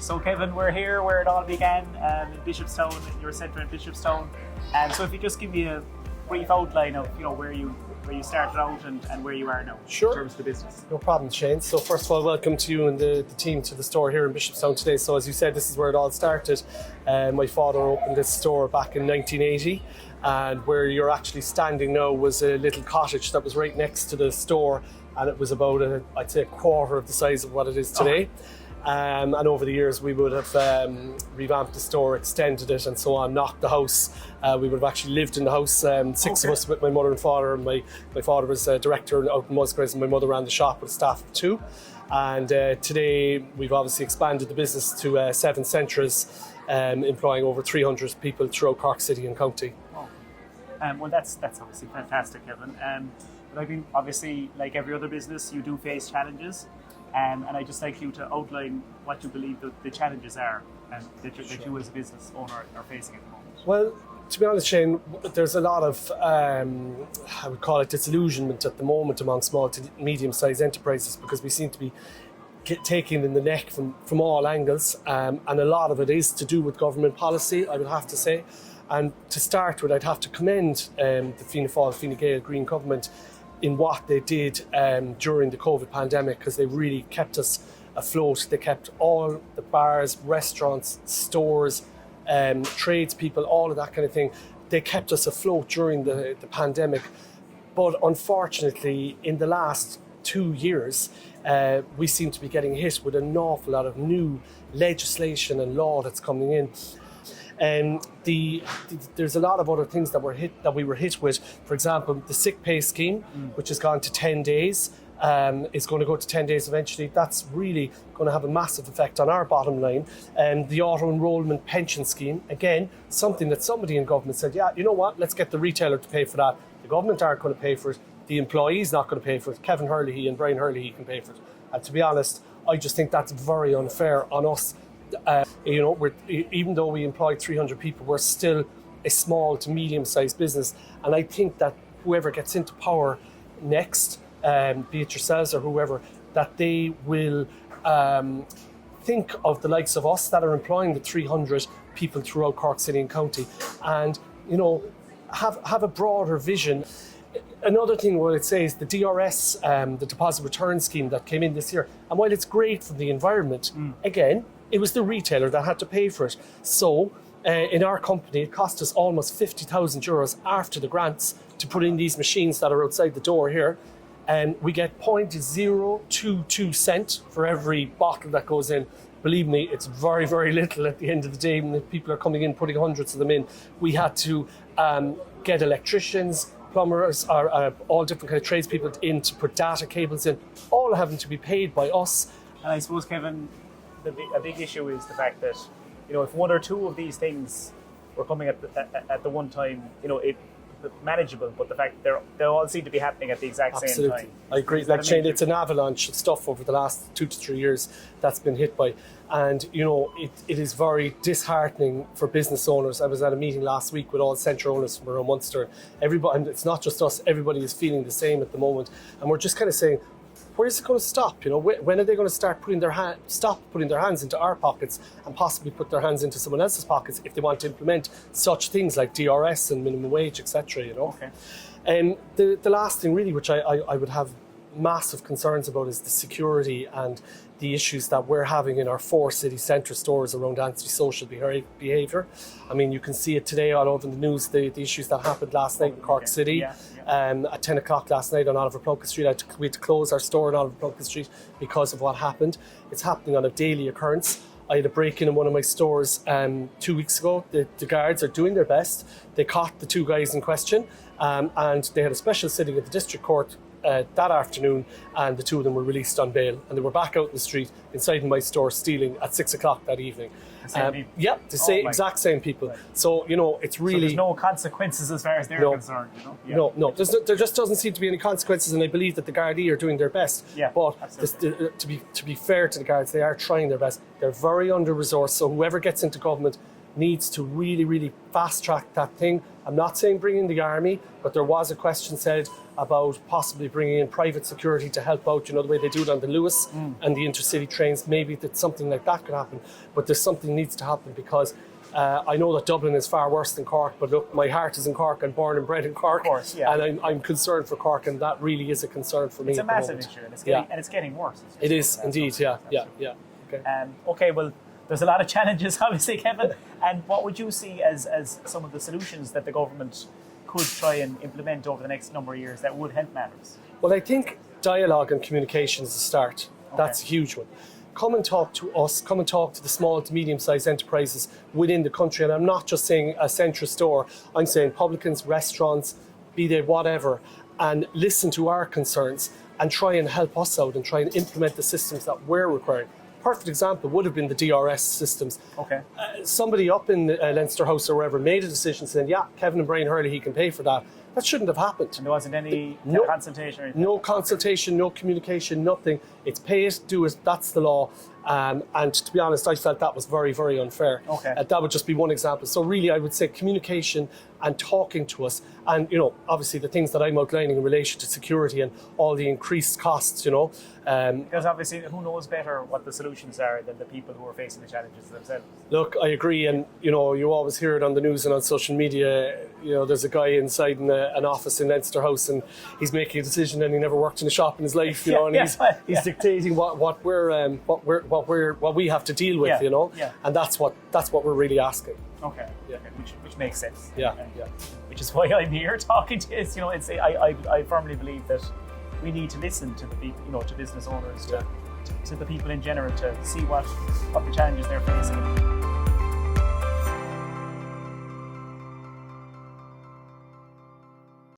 So Kevin, we're here where it all began in Bishopstown, your Centra in Bishopstown. So if you just give me a brief outline of where you started out and where you are now Sure. in terms of the business. No problem, Shane. So first of all, welcome to you and the team to the store here in Bishopstown today. So as you said, this is where it all started. My father opened this store back in 1980, and where you're actually standing now was a little cottage that was right next to the store, and it was about I'd say a quarter of the size of what it is today. And over the years we would have revamped the store, extended it and so on, knocked the house. We would have actually lived in the house, six of us with my mother and father. And my father was a director out in Musgraves, and my mother ran the shop with a staff of 2. And today we've obviously expanded the business to 7 Centras, employing over 300 people throughout Cork City and County. Oh. Well, that's obviously fantastic, Kevin. But I think obviously, like every other business, you do face challenges. And I'd just like you to outline what you believe the challenges are that you as a business owner are facing at the moment. Well, to be honest, Shane, there's a lot of, I would call it disillusionment at the moment among small to medium-sized enterprises, because we seem to be taken in the neck from all angles, and a lot of it is to do with government policy, I would have to say. And to start with, I'd have to commend the Fianna Fáil, Fine Gael Green government in what they did during the COVID pandemic, because they really kept us afloat. They kept all the bars, restaurants, stores, tradespeople, all of that kind of thing. They kept us afloat during the pandemic. But unfortunately, in the last 2 years, we seem to be getting hit with an awful lot of new legislation and law that's coming in. There's a lot of other things that we were hit with. For example, the sick pay scheme, which has gone to 10 days, is going to go to 10 days eventually. That's really going to have a massive effect on our bottom line. The auto-enrolment pension scheme, again, something that somebody in government said, yeah, you know what, let's get the retailer to pay for that. The government aren't going to pay for it. The employee's not going to pay for it. Kevin Herlihy and Brian Herlihy can pay for it. And to be honest, I just think that's very unfair on us. Even though we employ 300 people, we're still a small to medium-sized business. And I think that whoever gets into power next, be it yourselves or whoever, that they will think of the likes of us that are employing the 300 people throughout Cork City and County, and have a broader vision. Another thing what I'd say is the DRS, the deposit return scheme that came in this year. And while it's great for the environment, again, it was the retailer that had to pay for it. So in our company, it cost us almost €50,000 after the grants to put in these machines that are outside the door here. And we get 0.022 cent for every bottle that goes in. Believe me, it's very, very little at the end of the day when people are coming in, putting hundreds of them in. We had to get electricians, plumbers, all different kind of tradespeople in to put data cables in, all having to be paid by us. And I suppose, Kevin, a big issue is the fact that if 1 or 2 of these things were coming at the one time, it manageable, but the fact they all seem to be happening at the exact same time. I agree. Like Shane, it's an avalanche of stuff over the last 2 to 3 years that's been hit by, and it is very disheartening for business owners. I was at a meeting last week with all Centra owners from around Munster. Everybody, and it's not just us. Everybody is feeling the same at the moment, and we're just kind of saying, where's it going to stop? When are they going to stop putting their hands into our pockets and possibly put their hands into someone else's pockets if they want to implement such things like DRS and minimum wage, etc. Okay. And the last thing really, which I would have massive concerns about, is the security and the issues that we're having in our 4 city centre stores around antisocial behaviour. I mean, you can see it today all over the news, the issues that happened last night in Cork City. Yeah. At 10 o'clock last night on Oliver Plunkett Street. We had to close our store on Oliver Plunkett Street because of what happened. It's happening on a daily occurrence. I had a break-in in one of my stores 2 weeks ago. The guards are doing their best. They caught the 2 guys in question, and they had a special sitting at the district court that afternoon, and the 2 of them were released on bail, and they were back out in the street inside my store stealing at 6 o'clock that evening. Yeah, the exact same people. Right. So it's really, so there's no consequences as far as they're concerned. No. There just doesn't seem to be any consequences, and I believe that the Gardaí are doing their best. Yeah, but to be fair to the guards, they are trying their best. They're very under-resourced, so whoever gets into government needs to really, really fast-track that thing. I'm not saying bring in the army, but there was a question said about possibly bringing in private security to help out, the way they do it on the Lewis and the intercity trains. Maybe that something like that could happen, but there's something needs to happen because I know that Dublin is far worse than Cork, but look, my heart is in Cork. I'm born and bred in Cork, Of course, yeah. and I'm concerned for Cork, and that really is a concern for me. It's a at the massive moment. issue, and it's Yeah. getting worse. It is indeed, yeah. Okay. Okay, well, there's a lot of challenges, obviously, Kevin. And what would you see as some of the solutions that the government could try and implement over the next number of years that would help matters? Well, I think dialogue and communication is a start. That's a huge one. Come and talk to us, come and talk to the small to medium-sized enterprises within the country. And I'm not just saying a Centra store, I'm saying publicans, restaurants, be they whatever, and listen to our concerns and try and help us out and try and implement the systems that we're requiring. Perfect example would have been the DRS systems. Okay. Somebody up in Leinster House or wherever made a decision saying, yeah, Kevin and Brian Herlihy can pay for that. That shouldn't have happened. And there wasn't any No. consultation or anything? No consultation, no communication, nothing. It's pay it, do it, that's the law. And to be honest, I felt that was very, very unfair. Okay. That would just be one example. So really, I would say communication and talking to us. And, obviously the things that I'm outlining in relation to security and all the increased costs, Because obviously, who knows better what the solutions are than the people who are facing the challenges themselves? Look, I agree, and you always hear it on the news and on social media. There's a guy inside an office in Leinster House, and he's making a decision, and he never worked in a shop in his life. And he's dictating what we have to deal with. Yeah. And that's what we're really asking. Okay. Yeah. Okay. Which makes sense. Yeah. Which is why I'm here talking to you. I firmly believe that we need to listen to the people, to business owners, to the people in general, to see what the challenges they're facing.